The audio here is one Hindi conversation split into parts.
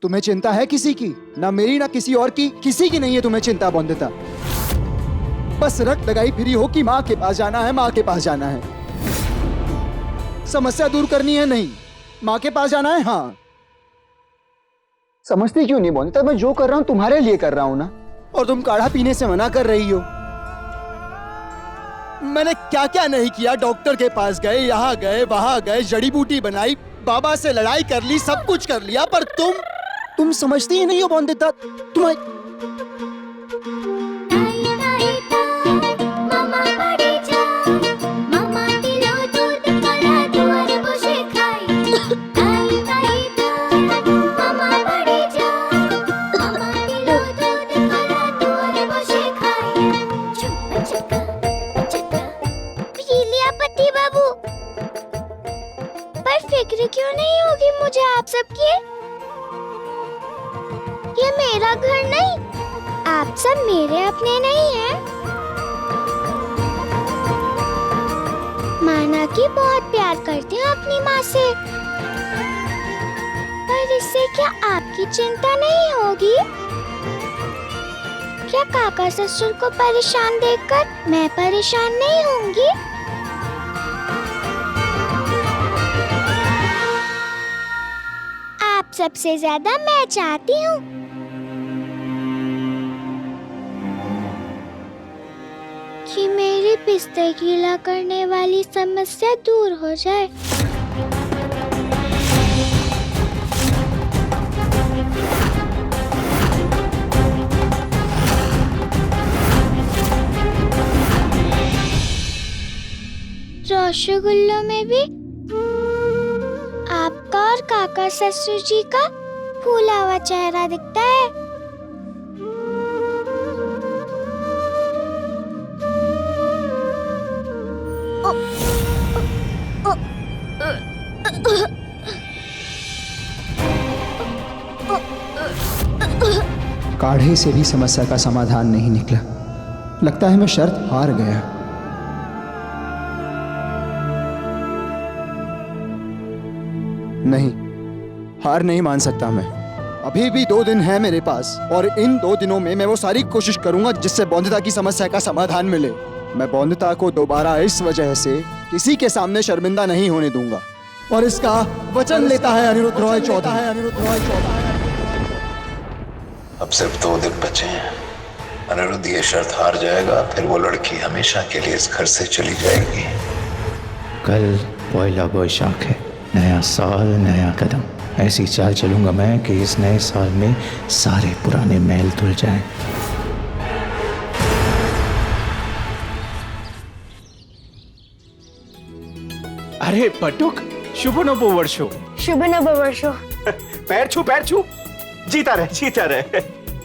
तुम्हें चिंता है किसी की? ना मेरी ना किसी और की, किसी की नहीं है तुम्हें चिंता बॉन्दिता। बस रट लगाई फिरी हो कि माँ के पास जाना है, माँ के पास जाना है। समस्या दूर करनी है नहीं, माँ के पास जाना है। हाँ, समझती क्यों नहीं बॉन्दिता? मैं जो कर रहा हूँ तुम्हारे लिए कर रहा हूँ ना। और तुम काढ़ा पीने से मना कर रही हो। मैंने क्या क्या नहीं किया। डॉक्टर के पास गए, यहाँ गए, वहां गए, जड़ी बूटी बनाई, बाबा से लड़ाई कर ली, सब कुछ कर लिया, पर तुम समझती ही नहीं हो बॉन्दिता। फिक्र क्यों नहीं होगी मुझे आप सबकी? ये मेरा घर नहीं, आप सब मेरे अपने नहीं हैं। माना कि बहुत प्यार करती हूँ अपनी माँ से, पर इससे क्या आपकी चिंता नहीं होगी? क्या काका ससुर को परेशान देखकर मैं परेशान नहीं होंगी? सबसे ज्यादा मैं चाहती हूँ कि मेरी पिस्ते गीला करने वाली समस्या दूर हो जाए। रसगुल्लों में भी आपका और काका ससुर जी का फूला हुआ चेहरा दिखता है। काढ़े से भी समस्या का समाधान नहीं निकला। लगता है मैं शर्त हार गया। नहीं, हार नहीं मान सकता मैं। अभी भी 2 दिन है मेरे पास, और इन 2 दिनों में मैं वो सारी कोशिश करूंगा जिससे बॉन्दिता की समस्या का समाधान मिले। मैं बॉन्दिता को दोबारा इस वजह से किसी के सामने शर्मिंदा नहीं होने दूंगा, और इसका वचन लेता है अनिरुद्ध रॉय चौधरी। अब सिर्फ 2 दिन बचे हैं। अनिरुद्ध ये शर्त हार जाएगा, फिर वो लड़की हमेशा के लिए इस घर से चली जाएगी। कल पहला बैसाख है, नया साल नया कदम। ऐसी चाल चलूंगा मैं कि इस नए साल में सारे पुराने मैल धुल जाएं। अरे पटुक, शुभ नववर्षो। शुभ नववर्षो। पैर छू जीता रहे।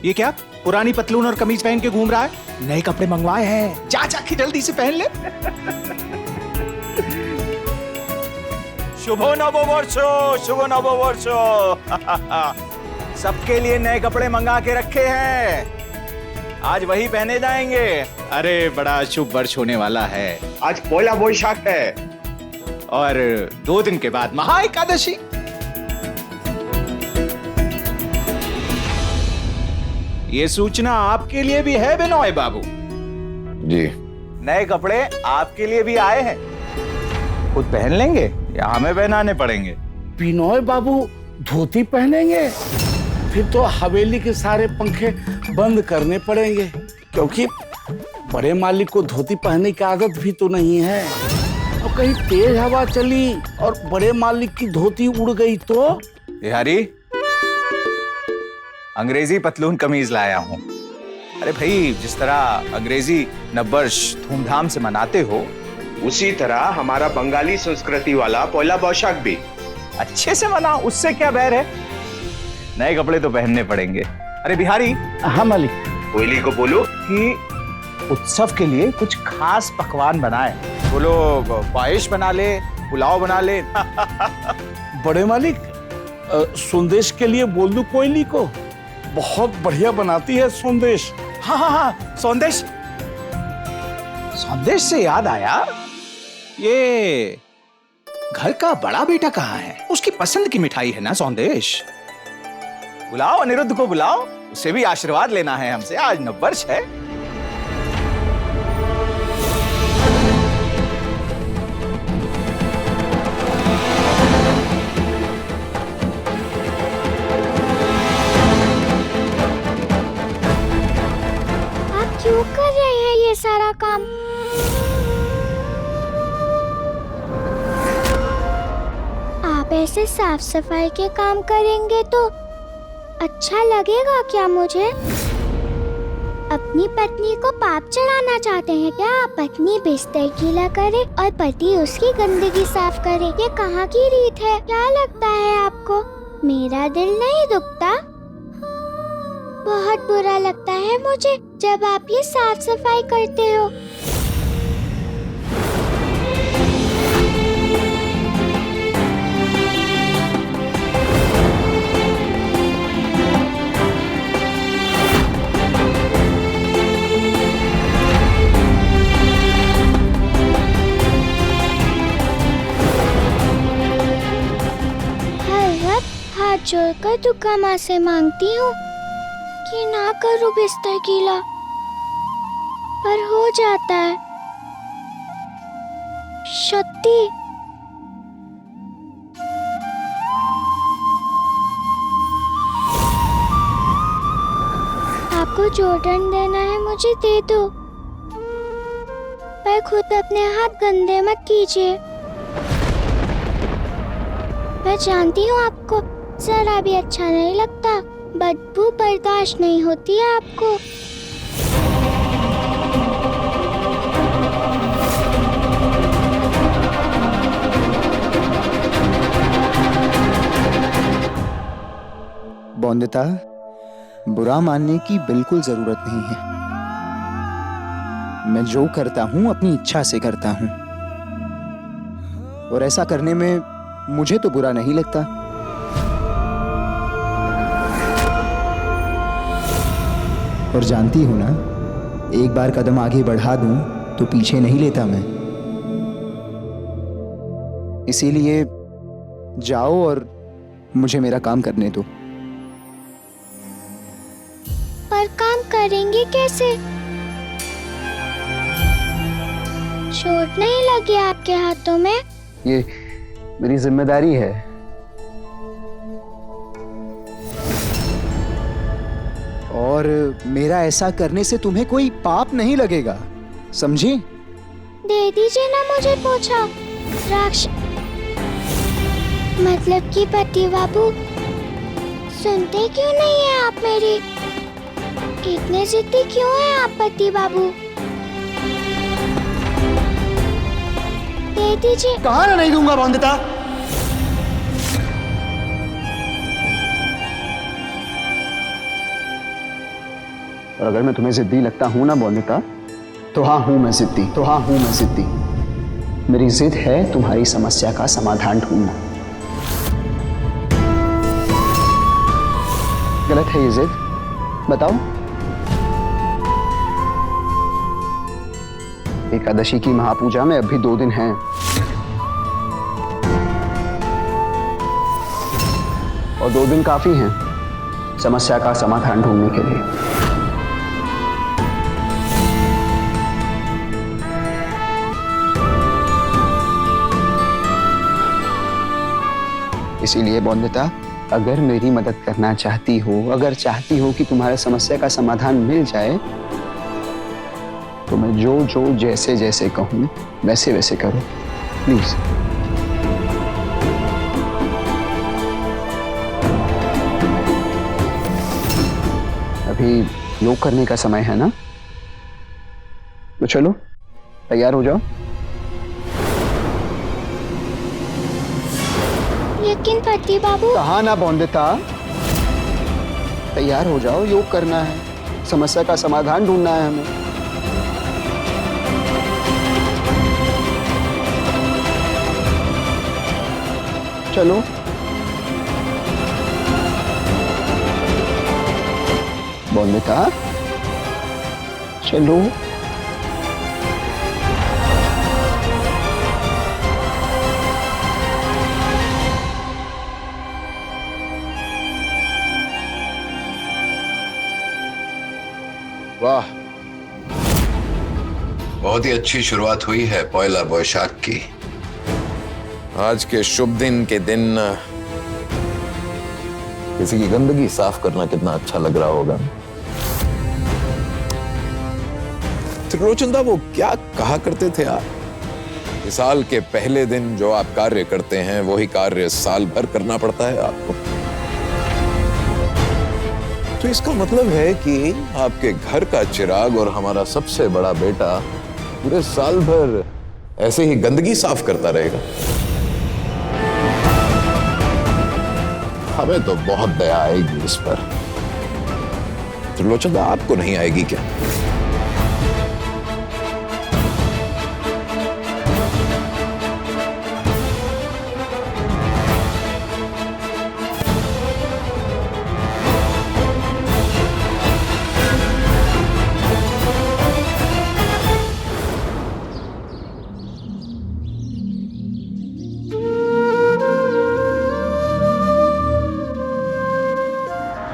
ये क्या पुरानी पतलून और कमीज पहन के घूम रहा है? नए कपड़े मंगवाए हैं, जाके जल्दी से पहन ले। शुभ नववर्षो। सबके लिए नए कपड़े मंगा के रखे हैं, आज वही पहने जाएंगे। अरे बड़ा शुभ वर्ष होने वाला है। आज पहला बैसाख है और 2 दिन के बाद महा एकादशी। ये सूचना आपके लिए भी है बिनोय बाबू जी। नए कपड़े आपके लिए भी आए हैं, खुद पहन लेंगे या हमें पहनाने पड़ेंगे? बिनोय बाबू धोती पहनेंगे, फिर तो हवेली के सारे पंखे बंद करने पड़ेंगे, क्योंकि बड़े मालिक को धोती पहनने की आदत भी तो नहीं है। और कहीं तेज हवा चली और बड़े मालिक की धोती उड़ गई तो? बिहारी, अंग्रेजी पतलून कमीज लाया हूँ। अरे भाई, जिस तरह अंग्रेजी नववर्ष धूमधाम से मनाते हो, उसी तरह हमारा बंगाली संस्कृति वाला पहला बैसाख भी अच्छे से मना, उससे क्या बैर है? नए कपड़े तो पहनने पड़ेंगे। अरे बिहारी। हाँ मालिक। कोयली को बोलो कि उत्सव के लिए कुछ खास पकवान बनाए। बोलो पायस बना ले, पुलाव बना ले। बड़े मालिक, संदेश के लिए बोल दूं कोयली को? बहुत बढ़िया बनाती है संदेश। हाँ, संदेश। संदेश से याद आया, ये घर का बड़ा बेटा कहाँ है? उसकी पसंद की मिठाई है ना संदेश? बुलाओ अनिरुद्ध को बुलाओ, उसे भी आशीर्वाद लेना है हमसे, आज नववर्ष है। आप क्यों कर रहे हैं ये सारा काम? आप ऐसे साफ सफाई के काम करेंगे तो अच्छा लगेगा क्या मुझे? अपनी पत्नी को पाप चढ़ाना चाहते हैं क्या? पत्नी बिस्तर गीला करे और पति उसकी गंदगी साफ करे, ये कहाँ की रीत है? क्या लगता है आपको मेरा दिल नहीं दुखता? बहुत बुरा लगता है मुझे जब आप ये साफ सफाई करते हो। हर वक्त हाथ जोड़कर दुर्गा माँ से मांगती हूँ कि ना करो बिस्तर गीला, पर हो जाता है। शक्ति, आपको जो दंड देना है मुझे दे दो, पर खुद अपने हाथ गंदे मत कीजिए। मैं जानती हूँ आपको जरा भी अच्छा नहीं लगता, बदबू बर्दाश्त नहीं होती है आपको। बौंदिता, बुरा मानने की बिल्कुल जरूरत नहीं है। मैं जो करता हूं अपनी इच्छा से करता हूं, और ऐसा करने में मुझे तो बुरा नहीं लगता। और जानती हूं ना, एक बार कदम आगे बढ़ा दूं तो पीछे नहीं लेता मैं। इसीलिए जाओ और मुझे मेरा काम करने दो। पर काम करेंगे कैसे? चोट नहीं लगी आपके हाथों में? ये मेरी जिम्मेदारी है। और मेरा ऐसा करने से तुम्हें कोई पाप नहीं लगेगा, समझी? दे दीजिए ना मुझे पोछा। राक्ष मतलब कि पति बाबू, सुनते क्यों नहीं है आप मेरी? इतने जिद्दी क्यों हैं आप पति बाबू? दे दीजिए। कहा ना नहीं दूंगा बौंदिता। और अगर मैं तुम्हें जिद्दी लगता हूं ना बौंदिता, तो हाँ हूं मैं जिद्दी, तो हाँ हूं मैं जिद्दी। मेरी जिद है तुम्हारी समस्या का समाधान ढूंढना। गलत है ये जिद? बताओ। एकादशी की महापूजा में अभी 2 दिन हैं। और 2 दिन काफी हैं समस्या का समाधान ढूंढने के लिए। इसीलिए बौंदिता, अगर मेरी मदद करना चाहती हो, अगर चाहती हो कि तुम्हारे समस्या का समाधान मिल जाए, तो मैं जो जो जैसे जैसे कहूं वैसे वैसे करो, प्लीज। अभी योग करने का समय है ना, तो चलो तैयार हो जाओ। लेकिन पति बाबू। कहा ना बौंदिता, तैयार हो जाओ, योग करना है, समस्या का समाधान ढूंढना है हमें। चलो। बौंदिता, चलो। बहुत ही अच्छी शुरुआत हुई है पहला बैशाख की। आज के शुभ दिन के दिन किसी की गंदगी साफ करना कितना अच्छा लग रहा होगा। त्रिलोचन दा, वो क्या कहा करते थे आप? इस साल के पहले दिन जो आप कार्य करते हैं वही कार्य साल भर करना पड़ता है आपको। तो इसका मतलब है कि आपके घर का चिराग और हमारा सबसे बड़ा बेटा पूरे साल भर ऐसे ही गंदगी साफ करता रहेगा। हमें तो बहुत दया आएगी इस पर। त्रिलोचन, आपको नहीं आएगी क्या?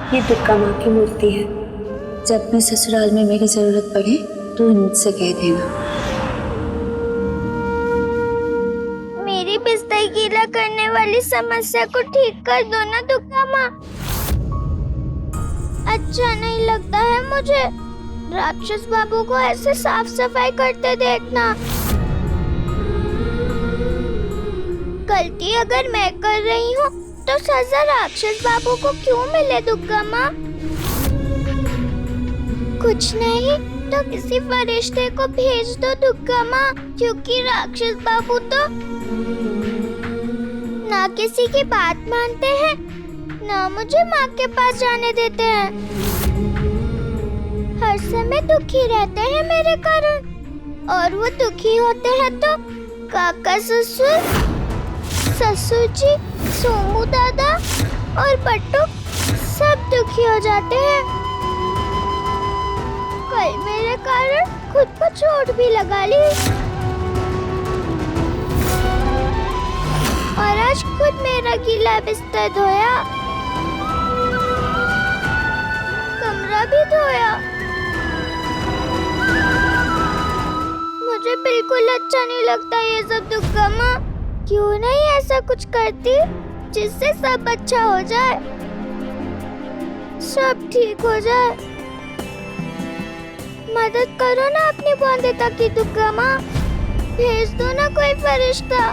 ये दुर्गा माँ की मूर्ति है। जब भी ससुराल में मेरी जरूरत पड़े तो इनसे कह देना। मेरी बिस्तर गीला करने वाली समस्या को ठीक कर दो ना दुर्गा माँ। अच्छा नहीं लगता है मुझे राक्षस बाबू को ऐसे साफ सफाई करते देखना। गलती अगर मैं कर रही हूँ तो सजा राक्षस बाबू को क्यों मिले दुर्गा माँ? कुछ नहीं तो किसी फरिश्ते को भेज दो दुर्गा माँ, क्योंकि राक्षस बाबू तो ना किसी की बात मानते हैं ना मुझे माँ के पास जाने देते हैं। हर समय दुखी रहते हैं मेरे कारण, और वो दुखी होते हैं तो काका ससुर, ससुर जी, सोमू दादा और पट्टू सब दुखी हो जाते हैं। कल मेरे कारण खुद को चोट भी लगा ली और आज खुद मेरा गीला बिस्तर धोया, कमरा भी धोया। मुझे बिल्कुल अच्छा नहीं लगता ये सब दुर्गा माँ। क्यों नहीं ऐसा कुछ करती जिससे सब अच्छा हो जाए, सब ठीक हो जाए। मदद करो ना अपनी बंदिता की दुर्गा माँ, भेज दो ना कोई फरिश्ता।